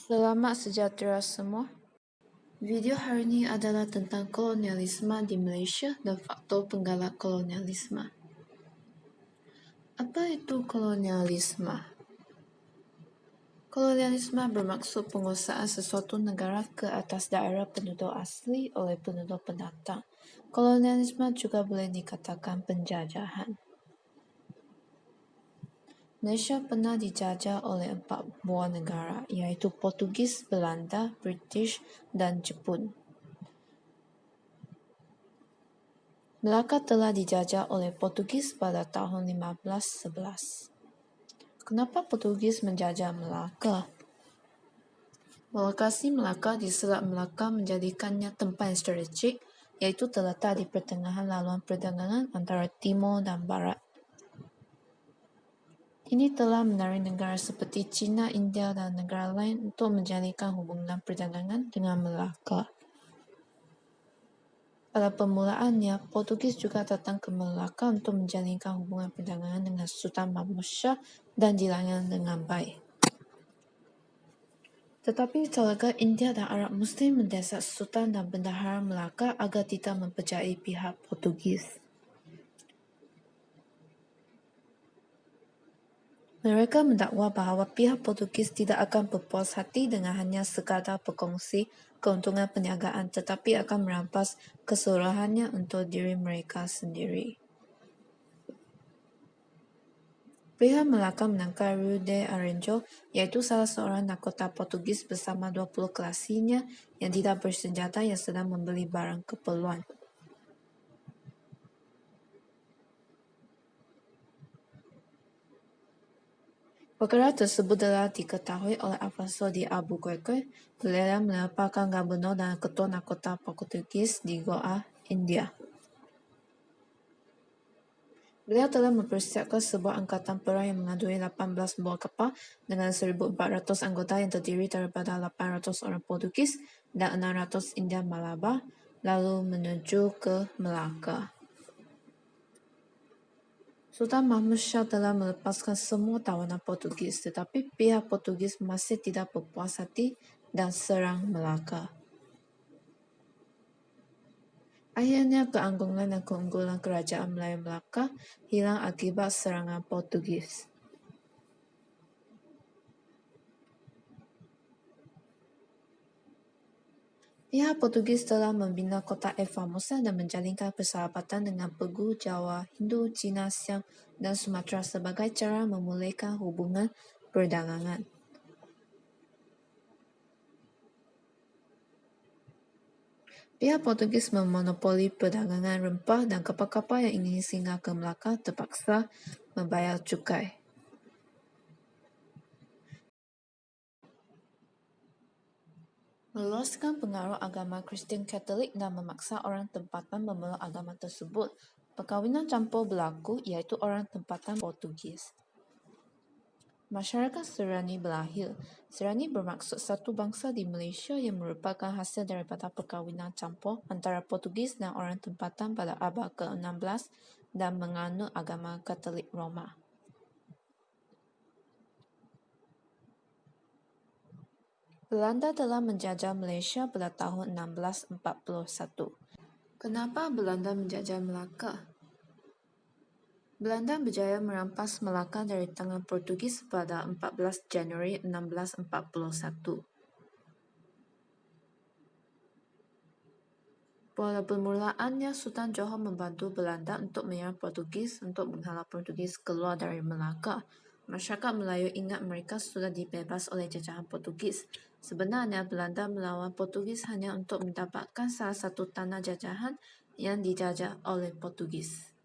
Selamat sejahtera semua. Video hari ini adalah tentang kolonialisme di Malaysia dan faktor penggalak kolonialisme. Apa itu kolonialisme? Kolonialisme bermaksud penguasaan sesuatu negara ke atas daerah penduduk asli oleh penduduk pendatang. Kolonialisme juga boleh dikatakan penjajahan. Malaysia pernah dijajah oleh 4 buah negara, iaitu Portugis, Belanda, British, dan Jepun. Melaka telah dijajah oleh Portugis pada tahun 1511. Kenapa Portugis menjajah Melaka? Lokasi Melaka di Selat Melaka menjadikannya tempat yang strategik, iaitu terletak di pertengahan laluan perdagangan antara timur dan barat. Ini telah menarik negara seperti China, India, dan negara lain untuk menjalinkan hubungan perdagangan dengan Melaka. Pada permulaannya, Portugis juga datang ke Melaka untuk menjalinkan hubungan perdagangan dengan Sultan Mahmud Shah dan dilayani dengan baik. Tetapi telaga India dan Arab Muslim mendesak Sultan dan Bendahara Melaka agar tidak mempercayai pihak Portugis. Mereka mendakwa bahawa pihak Portugis tidak akan berpuas hati dengan hanya sekadar berkongsi keuntungan perniagaan, tetapi akan merampas keseluruhannya untuk diri mereka sendiri. Pihak Melaka menangkap Rio de Arenjo, iaitu salah seorang nahkota Portugis bersama 20 kelasinya yang tidak bersenjata yang sedang membeli barang keperluan. Perkara tersebut telah diketahui oleh Afonso de Albuquerque, beliau merupakan gubernur dan ketua nahkota Portugis di Goa, India. Beliau telah mempersiapkan sebuah angkatan perang yang mengadui 18 buah kapal dengan 1,400 anggota yang terdiri daripada 800 orang Portugis dan 600 Indian Malabar, lalu menuju ke Melaka. Sultan Mahmud Shah telah melepaskan semua tawanan Portugis, tetapi pihak Portugis masih tidak berpuas hati dan serang Melaka. Akhirnya keagungan dan keunggulan kerajaan Melayu Melaka hilang akibat serangan Portugis. Pihak Portugis telah membina kota Formosa dan menjalinkan persahabatan dengan Pegu, Jawa, Hindu, Cina, Siam, dan Sumatera sebagai cara memulihkan hubungan perdagangan. Pihak Portugis memonopoli perdagangan rempah dan kapal-kapal yang ingin singgah ke Melaka terpaksa membayar cukai. Meluaskan pengaruh agama Kristian Katolik dan memaksa orang tempatan memeluk agama tersebut. Perkahwinan campur berlaku, iaitu orang tempatan Portugis. Masyarakat Serani berlahir. Serani bermaksud satu bangsa di Malaysia yang merupakan hasil daripada perkahwinan campur antara Portugis dan orang tempatan pada abad ke-16 dan menganut agama Katolik Roma. Belanda telah menjajah Malaysia pada tahun 1641. Kenapa Belanda menjajah Melaka? Belanda berjaya merampas Melaka dari tangan Portugis pada 14 Januari 1641. Pada permulaannya, Sultan Johor membantu Belanda untuk menyerang Portugis untuk menghalau Portugis keluar dari Melaka. Masyarakat Melayu ingat mereka sudah dibebas oleh jajahan Portugis. Sebenarnya, Belanda melawan Portugis hanya untuk mendapatkan salah satu tanah jajahan yang dijajah oleh Portugis.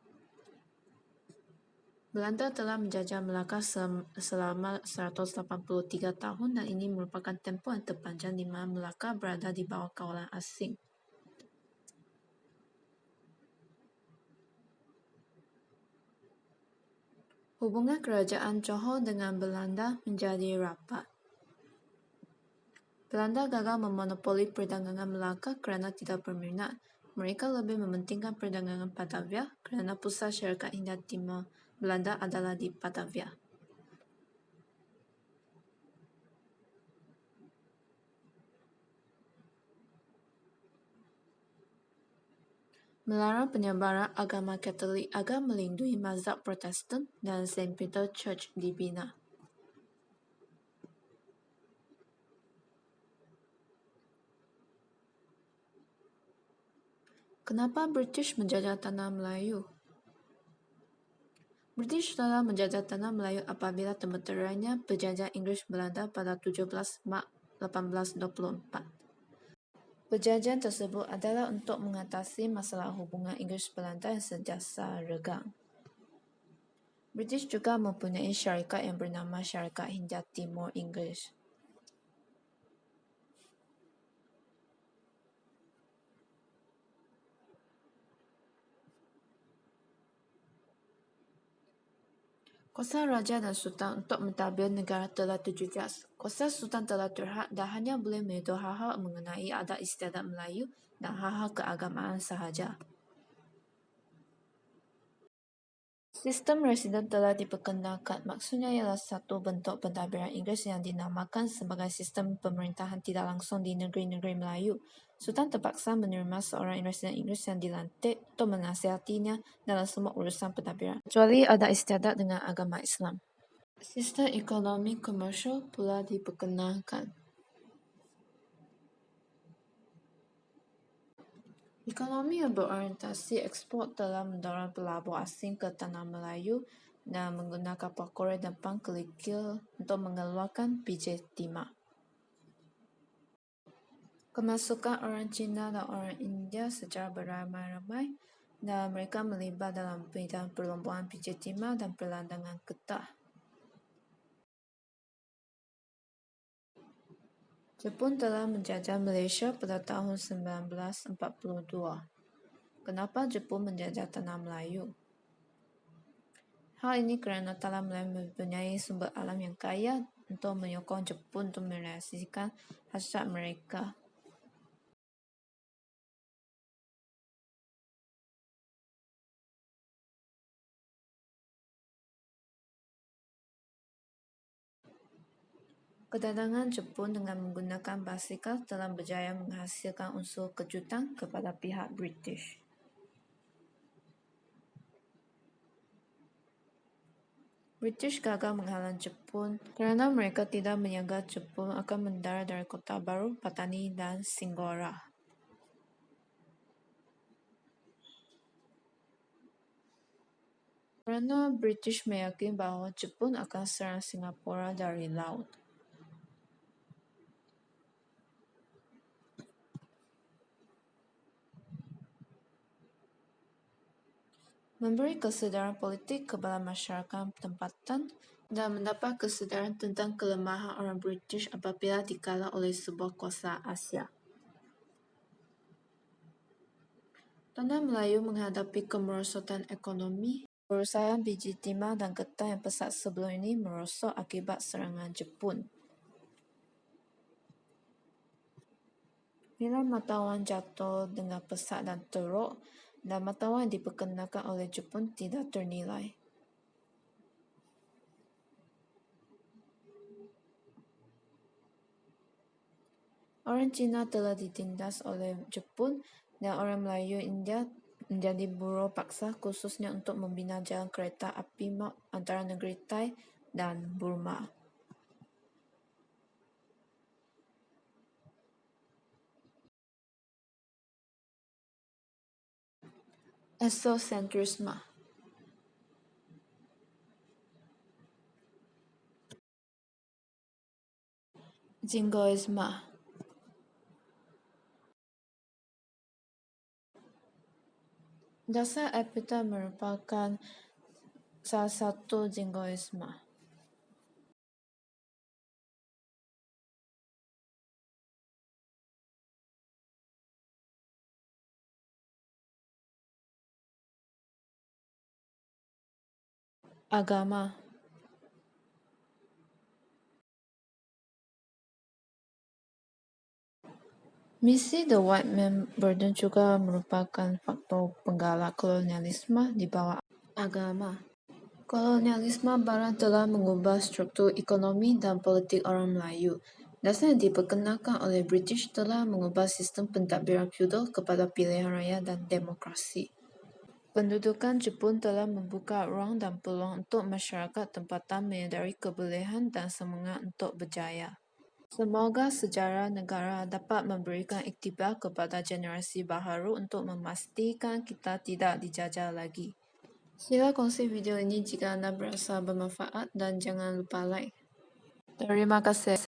Belanda telah menjajah Melaka selama 183 tahun dan ini merupakan tempoh yang terpanjang di mana Melaka berada di bawah kawalan asing. Hubungan kerajaan Johor dengan Belanda menjadi rapat. Belanda gagal memonopoli perdagangan Melaka kerana tidak berminat. Mereka lebih mementingkan perdagangan Batavia kerana pusat syarikat Hindia Timur Belanda adalah di Batavia. melarang penyebaran agama Katolik agar melindungi mazhab Protestan dan St. Peter Church dibina. Kenapa British menjajah tanah Melayu? British telah menjajah tanah Melayu apabila terbenturnya perjanjian Inggeris Belanda pada 17 Mac 1824. Perjanjian tersebut adalah untuk mengatasi masalah hubungan Inggeris Belanda yang sentiasa renggang. British juga mempunyai syarikat yang bernama Syarikat Hindia Timur Inggeris. Kuasa Raja dan Sultan untuk mentadbir negara telah terjejas. Kuasa Sultan telah terhad dan hanya boleh menyentuh hal-hal mengenai adat istiadat Melayu dan hal-hal keagamaan sahaja. Sistem residen telah diperkenalkan. Maksudnya ialah satu bentuk pentadbiran Inggeris yang dinamakan sebagai sistem pemerintahan tidak langsung di negeri-negeri Melayu. Sultan terpaksa menerima seorang residen Inggeris yang dilantik untuk menasihatinya dalam semua urusan pentadbiran, kecuali adat istiadat dengan agama Islam. Sistem ekonomi komersial pula diperkenalkan. Ekonomi yang berorientasi ekspor telah mendorong pelabur asing ke tanah Melayu dan menggunakan kapal Korea dan Jepang kerikil untuk mengeluarkan biji timah. Kemasukan orang Cina dan orang India secara beramai-ramai dan mereka melibat dalam bidang perlombakan biji timah dan perlandangan getah. Jepun telah menjajah Malaysia pada tahun 1942. Kenapa Jepun menjajah tanah Melayu? Hal ini kerana tanah Melayu mempunyai sumber alam yang kaya untuk menyokong Jepun untuk merealisasikan hasrat mereka. Kedatangan Jepun dengan menggunakan basikal telah berjaya menghasilkan unsur kejutan kepada pihak British. British gagal menghalang Jepun kerana mereka tidak menyangka Jepun akan mendarat dari kota baru Patani dan Singgora. Kerana British meyakini bahawa Jepun akan serang Singapura dari laut. Memberi kesedaran politik kepada masyarakat tempatan dan mendapat kesedaran tentang kelemahan orang British apabila dikalah oleh sebuah kuasa Asia. Tanah Melayu menghadapi kemerosotan ekonomi. Perusahaan biji timah dan getah yang pesat sebelum ini merosot akibat serangan Jepun. Nilai mata wang jatuh dengan pesat dan teruk dan mata wang yang diperkenalkan oleh Jepun tidak ternilai. Orang Cina telah ditindas oleh Jepun dan orang Melayu India menjadi buruh paksa khususnya untuk membina jalan kereta api antara negeri Thai dan Burma. Ethnocentrisme. Jingoisme. Dasar epita merupakan salah satu jingoisme. Agama. Misi The White Man Burden juga merupakan faktor penggalak kolonialisme di bawah agama. Kolonialisme Barat telah mengubah struktur ekonomi dan politik orang Melayu. Dasar yang diperkenalkan oleh British telah mengubah sistem pentadbiran feudal kepada pilihan raya dan demokrasi. Pendudukan Jepun telah membuka ruang dan peluang untuk masyarakat tempatan menyedari kebolehan dan semangat untuk berjaya. Semoga sejarah negara dapat memberikan iktibar kepada generasi baharu untuk memastikan kita tidak dijajah lagi. Sila kongsi video ini jika anda berasa bermanfaat dan jangan lupa like. Terima kasih.